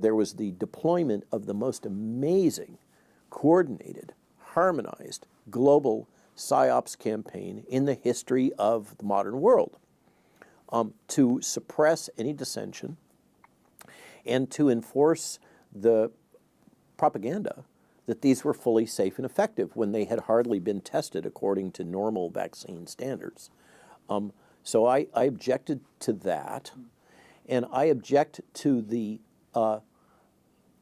There was the deployment of the most amazing, coordinated, harmonized, global PSYOPs campaign in the history of the modern world to suppress any dissension and to enforce the propaganda that these were fully safe and effective when they had hardly been tested according to normal vaccine standards. So I objected to that, and I object to the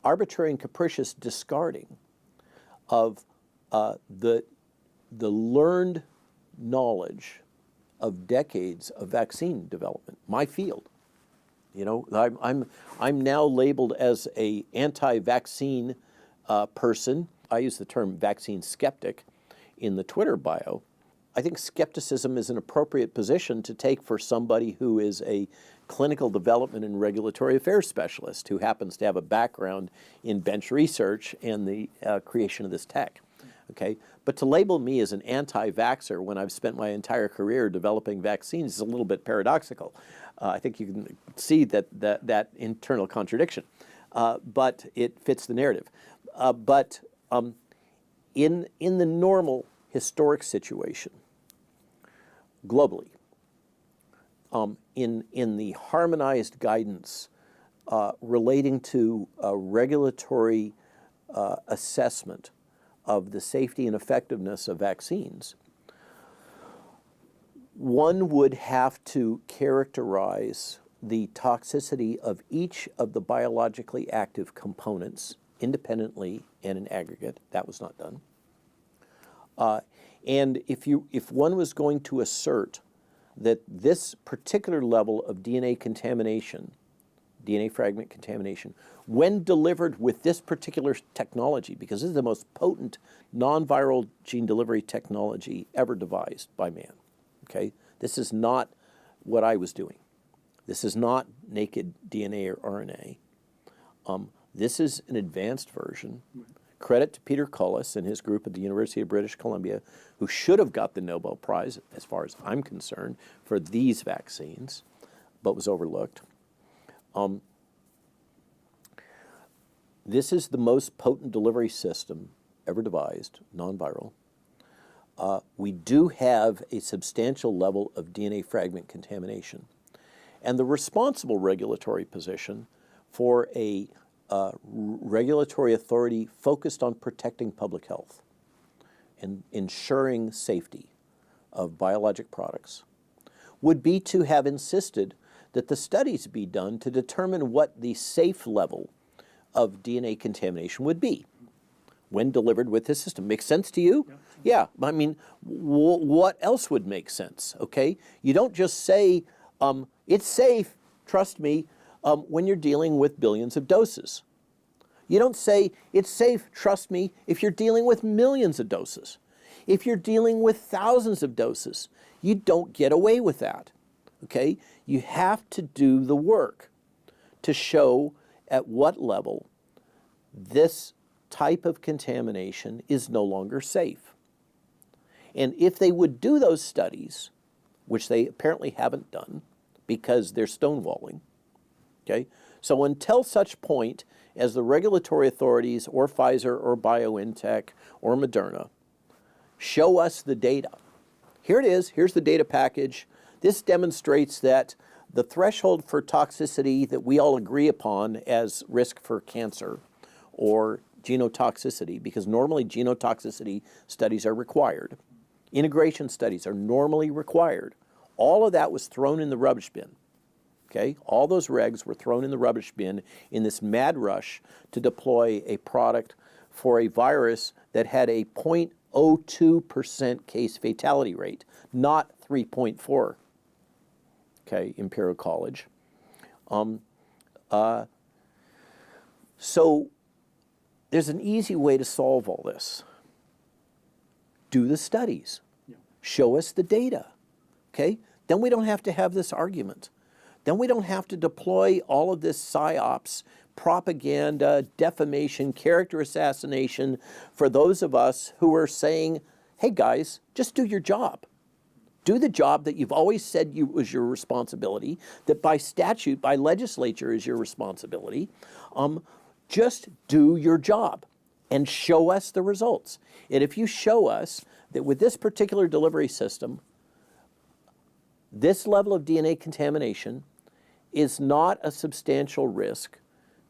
arbitrary and capricious discarding of the learned knowledge of decades of vaccine development, my field. You know, I'm now labeled as a anti-vaccine person. I use the term vaccine skeptic in the Twitter bio. I think skepticism is an appropriate position to take for somebody who is a clinical development and regulatory affairs specialist who happens to have a background in bench research and the creation of this tech. Okay, but to label me as an anti-vaxxer when I've spent my entire career developing vaccines is a little bit paradoxical. I think you can see that internal contradiction, but it fits the narrative. But in the normal historic situation, globally, in the harmonized guidance relating to regulatory assessment of the safety and effectiveness of vaccines, one would have to characterize the toxicity of each of the biologically active components independently and in aggregate. That was not done. And if one was going to assert that this particular level of DNA contamination, DNA fragment contamination, when delivered with this particular technology, because this is the most potent non-viral gene delivery technology ever devised by man, okay? This is not what I was doing. This is not naked DNA or RNA. This is an advanced version. Credit to Peter Cullis and his group at the University of British Columbia, who should have got the Nobel Prize, as far as I'm concerned, for these vaccines, but was overlooked. This is the most potent delivery system ever devised, non-viral. We do have a substantial level of DNA fragment contamination. And the responsible regulatory position for a regulatory authority focused on protecting public health and ensuring safety of biologic products would be to have insisted that the studies be done to determine what the safe level of DNA contamination would be when delivered with this system. Makes sense to you? Yeah. I mean, what else would make sense, okay? You don't just say, it's safe, trust me, when you're dealing with billions of doses. You don't say, it's safe, trust me, if you're dealing with millions of doses. If you're dealing with thousands of doses, you don't get away with that, okay? You have to do the work to show at what level this type of contamination is no longer safe. And if they would do those studies, which they apparently haven't done because they're stonewalling, okay? So until such point as the regulatory authorities or Pfizer or BioNTech or Moderna show us the data. Here it is, here's the data package. This demonstrates that the threshold for toxicity that we all agree upon as risk for cancer or genotoxicity, because normally genotoxicity studies are required. Integration studies are normally required. All of that was thrown in the rubbish bin. Okay? All those regs were thrown in the rubbish bin in this mad rush to deploy a product for a virus that had a 0.02% case fatality rate, not 3.4. Okay, Imperial College. So there's an easy way to solve all this. Do the studies. Yeah. Show us the data. Okay? Then we don't have to have this argument. Then we don't have to deploy all of this PSYOPs, propaganda, defamation, character assassination for those of us who are saying, hey guys, just do your job. Do the job that you've always said was your responsibility, that by statute, by legislature is your responsibility. Just do your job and show us the results. And if you show us that with this particular delivery system, this level of DNA contamination is not a substantial risk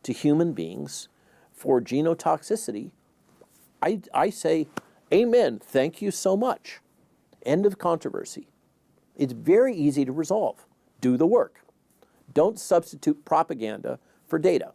to human beings for genotoxicity, I say, amen, thank you so much. End of controversy. It's very easy to resolve. Do the work. Don't substitute propaganda for data.